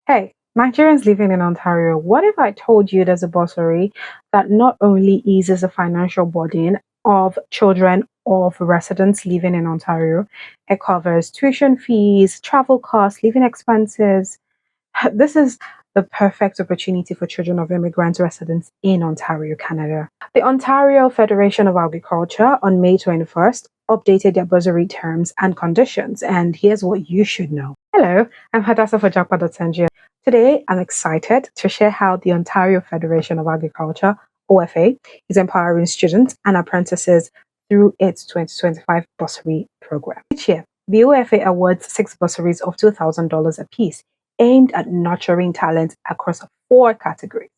Hey, Nigerians living in Ontario, what if I told you there's a bursary that not only eases the financial burden of children of residents living in Ontario, it covers tuition fees, travel costs, living expenses. This is the perfect opportunity for children of immigrant residents in Ontario, Canada. The Ontario Federation of Agriculture on May 21st updated their bursary terms and conditions, and here's what you should know. Hello, I'm Hadassah for Jakpa.ng. Today, I'm excited to share how the Ontario Federation of Agriculture, OFA, is empowering students and apprentices through its 2025 bursary program. Each year, the OFA awards 6 bursaries of $2,000 apiece, aimed at nurturing talent across 4 categories.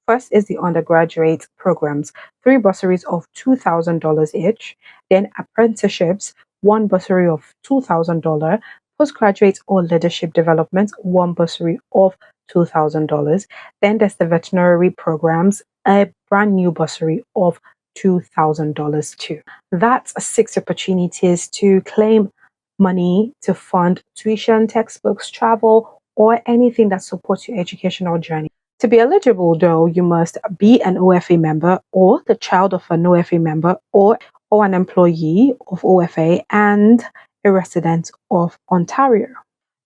First is the undergraduate programs, 3 bursaries of $2,000 each, then apprenticeships, 1 bursary of $2,000, postgraduate or leadership development, 1 bursary of $2,000. Then there's the veterinary programs, a brand new bursary of $2,000 too. That's 6 opportunities to claim money to fund tuition, textbooks, travel, or anything that supports your educational journey. To be eligible, though, you must be an OFA member or the child of an OFA member or an employee of OFA and a resident of Ontario.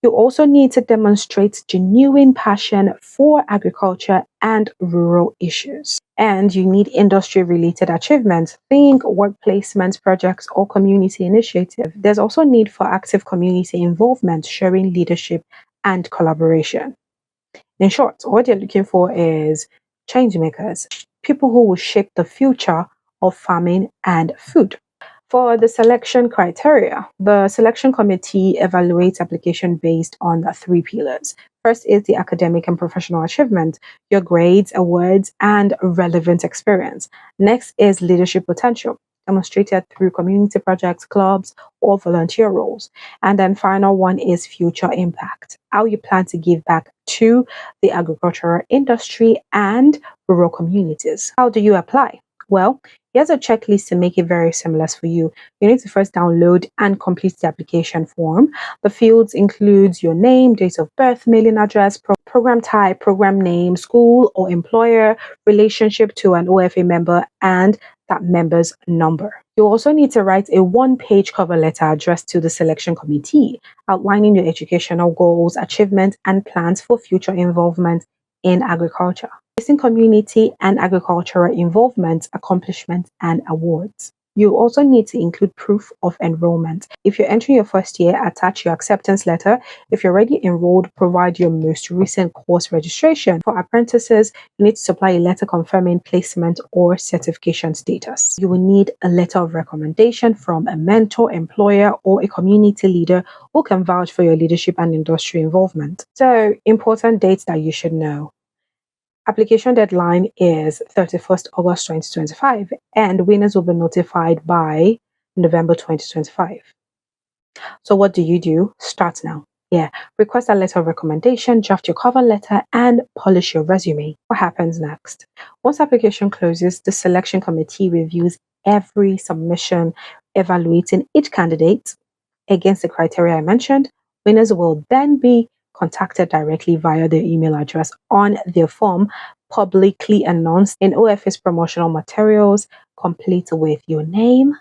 You also need to demonstrate genuine passion for agriculture and rural issues. And you need industry-related achievements. Think work placements, projects, or community initiative. There's also need for active community involvement, showing leadership and collaboration. In short, what you're looking for is change makers, people who will shape the future of farming and food. For the selection criteria, the selection committee evaluates application based on 3 pillars. First is the academic and professional achievement, your grades, awards, and relevant experience. Next is leadership potential, demonstrated through community projects, clubs, or volunteer roles. And then final one is future impact, how you plan to give back to the agricultural industry and rural communities. How do you apply? Well, here's a checklist to make it very seamless for you. You need to first download and complete the application form. The fields include your name, date of birth, mailing address, program type, program name, school or employer, relationship to an OFA member, and that member's number. You also need to write a 1-page cover letter addressed to the selection committee, outlining your educational goals, achievements, and plans for future involvement in agriculture. Listing community and agricultural involvement, accomplishments, and awards. You also need to include proof of enrollment. If you're entering your first year, attach your acceptance letter. If you're already enrolled, provide your most recent course registration. For apprentices, you need to supply a letter confirming placement or certification status. You will need a letter of recommendation from a mentor, employer, or a community leader who can vouch for your leadership and industry involvement. So, important dates that you should know. Application deadline is 31st August 2025, and winners will be notified by November 2025. So what do? Start now. Request a letter of recommendation, draft your cover letter, and polish your resume. What happens next? Once application closes, the selection committee reviews every submission, evaluating each candidate against the criteria I mentioned. Winners will then be contacted directly via their email address on their form, publicly announced in OFA's promotional materials, complete with your name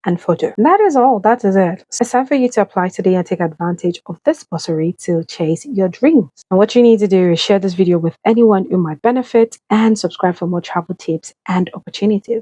and photo. And that is all. That is it. It's time for you to apply today and take advantage of this bursary to chase your dreams. And what you need to do is share this video with anyone who might benefit and subscribe for more travel tips and opportunities.